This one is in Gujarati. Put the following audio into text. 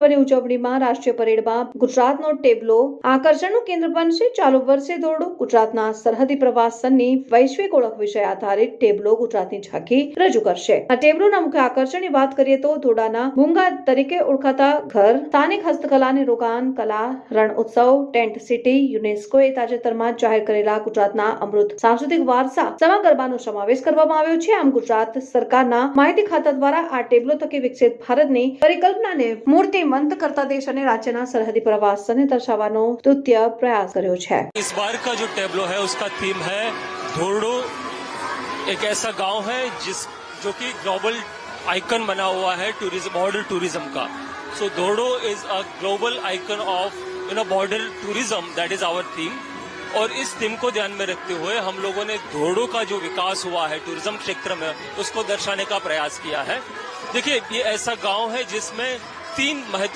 પર્વની ઉજવણીમાં રાષ્ટ્રીય પરેડમાં ગુજરાતનો ટેબ્લો આકર્ષણનું કેન્દ્ર બનશે. ચાલુ વર્ષે ધોરડો ગુજરાતના સરહદી પ્રવાસનની વૈશ્વિક ઓળખ વિષય આધારિત ટેબ્લો ગુજરાતની ઝાંખી રજૂ કરશે. આ ટેબ્લોના મુખ્ય આકર્ષણની વાત કરીએ તો ધોરડાના ભૂંગા તરીકે ઓળખાતા ઘર, સ્થાનિક હસ્તકલાની રોકાણ કલા, રણ ઉત્સવ, ટેન્ટ સિટી, યુનેસ્કોએ તાજેતરમાં જાહેર કરેલા ગુજરાતના અમૃત સાંસ્કૃતિક વારસા સમા ગરબાનો સમાવેશ કરવામાં આવ્યો છે. આમ ગુજરાત સરકારના માહિતી ખાતા દ્વારા આ ટેબ્લો થકી વિકસિત ભારતની પરિકલ્પનાને મૂર્તિમંત કરતા દેશ અને રાજ્યના સરહદી પ્રવાસનને દર્શાવવાનો સ્તુત્ય પ્રયાસ કર્યો છે. इस बार का जो टेब्लो है उसका थीम है धोरडो एक ऐसा गांव है जो कि ग्लोबल आइकन बना हुआ है टूरिज्म, बॉर्डर टूरिज्म का. So Dhordo is a global icon of border tourism, that is our theme. और इस थीम को ध्यान में रखते हुए हम लोगों ने धोरडो का जो विकास हुआ है टूरिज्म क्षेत्र में उसको दर्शाने का प्रयास किया है. देखिए, ये ऐसा गांव है जिसमें 3 महत्व